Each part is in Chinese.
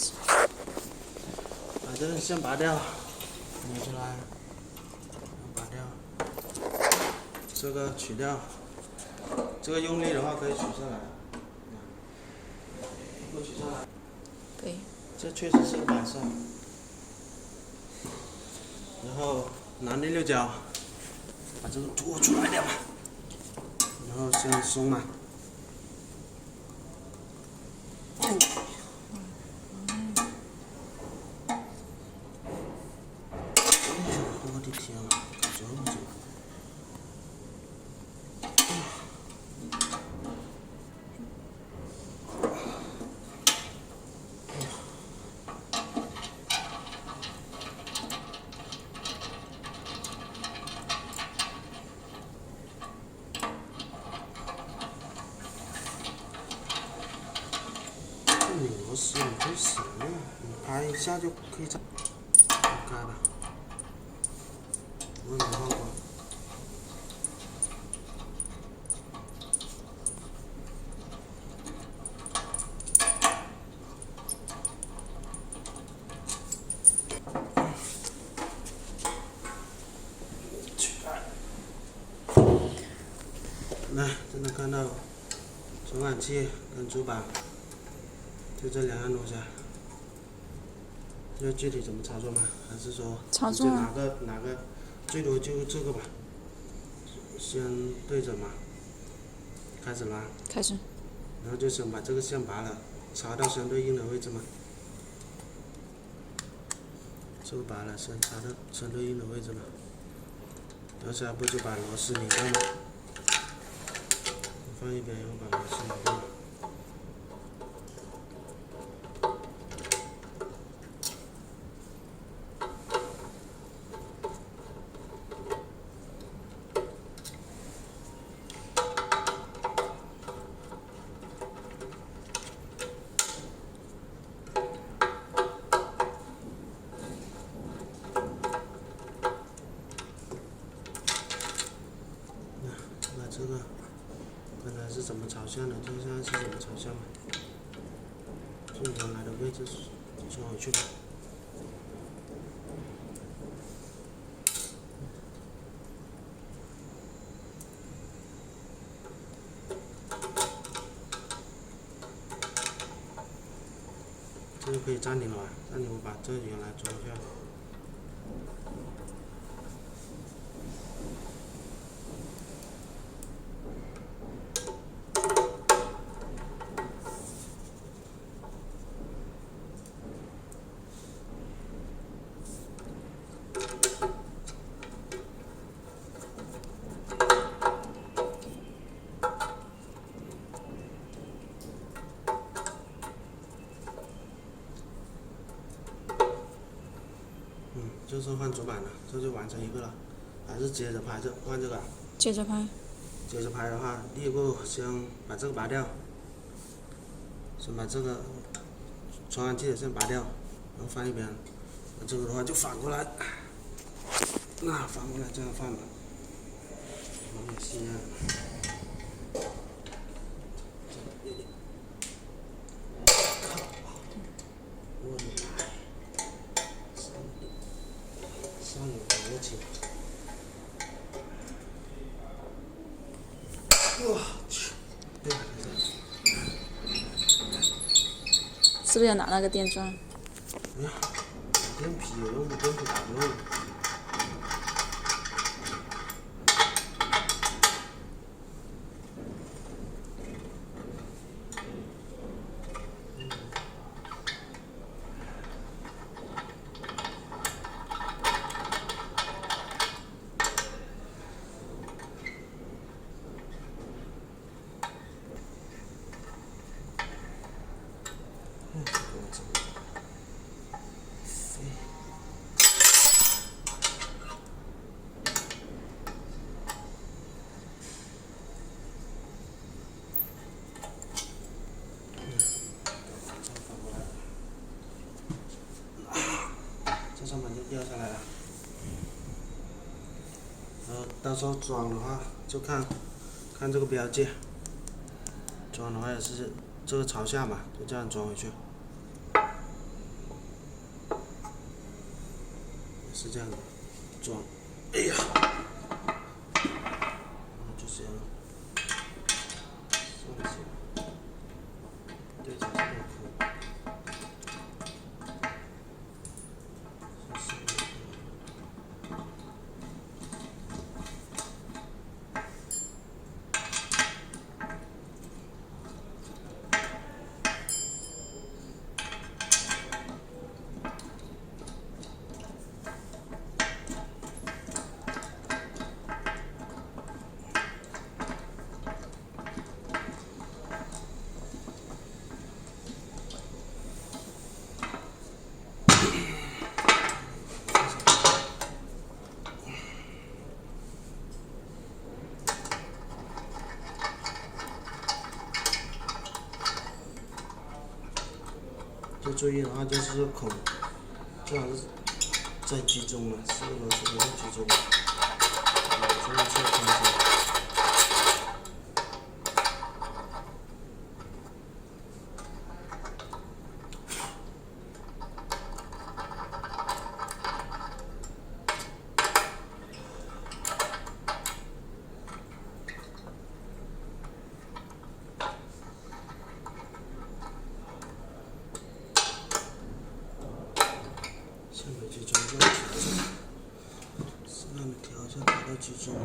始。把这个线拔掉，扭出来，拔掉，这个取掉，这个用力的话可以取下来，都取下来。对。这确实是摆上，然后拿内六角把这个拖出来点嘛，然后先松嘛。我的天啊，搞这么久！螺丝你真行啊！你拍一下就可以拆开了。我没换过。来，这能看到传感器跟主板，就这两样东西。要具体怎么操作吗？还是说操作哪个最多就这个吧？先对准嘛，开始拉。开始。然后就先把这个线拔了，插到相对应的位置嘛。这个拔了，先插到相对应的位置嘛。然后下一步就把螺丝拧掉嘛。放一边，然后把螺丝拧掉。这个刚才是怎么朝向的？这现在是怎么朝向的？就原来的位置装回去吧。这个可以暂停了吧？暂停，我把这原来装一下。就是换主板了，这就完成一个了，还是接着拍换这个？接着拍。接着拍的话，第一步先把这个拔掉，先把这个传感器的线拔掉，然后放一边。这个的话就反过来，那反过来这样放吧。我也是一样。我的妈！上有逻辑。我去！对，是不是要拿那个电钻？哎呀，电皮有用，电皮打不用。这上面就掉下来了。然后到时候装的话，就看这个标记。装的话也是这个朝下嘛，就这样装回去。是这样的装。哎呀，就这样上去，对着这个孔，就注意的话，就是这孔最好是再集中了，4个螺丝都是集中的，这样才看起来。下面集中就调整，上面调一下，调到集中了。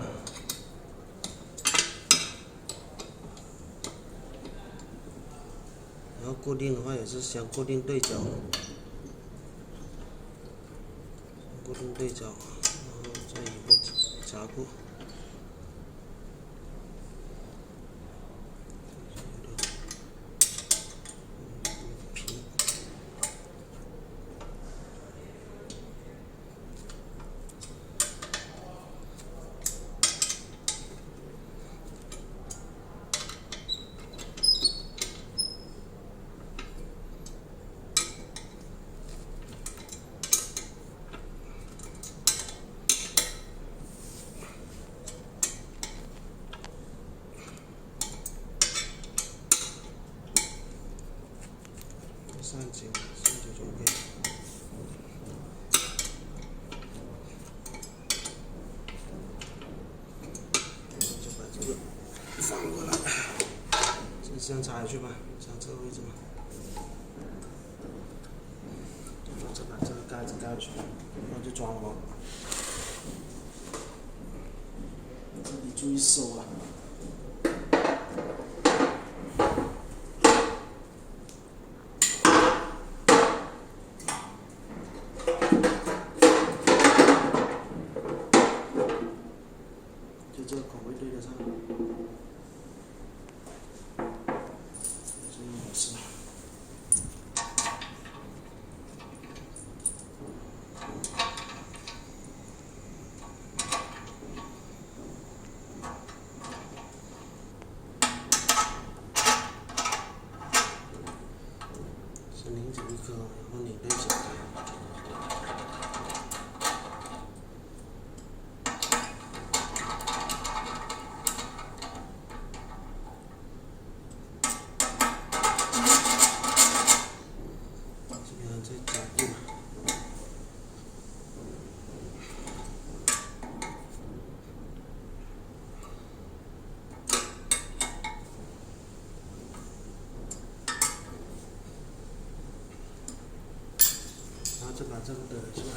然后固定的话也是先固定对角，固定对角，然后再一步夹固。平。上紧就 OK。就把这个放过来，这样插下去吧，插这个位置嘛。再把这个盖子盖住，然后就装潢。这里注意收啊。这个口味对得上，这个模式。先拧紧一颗，然后拧对角。再夹固，然后再把这个的是吧？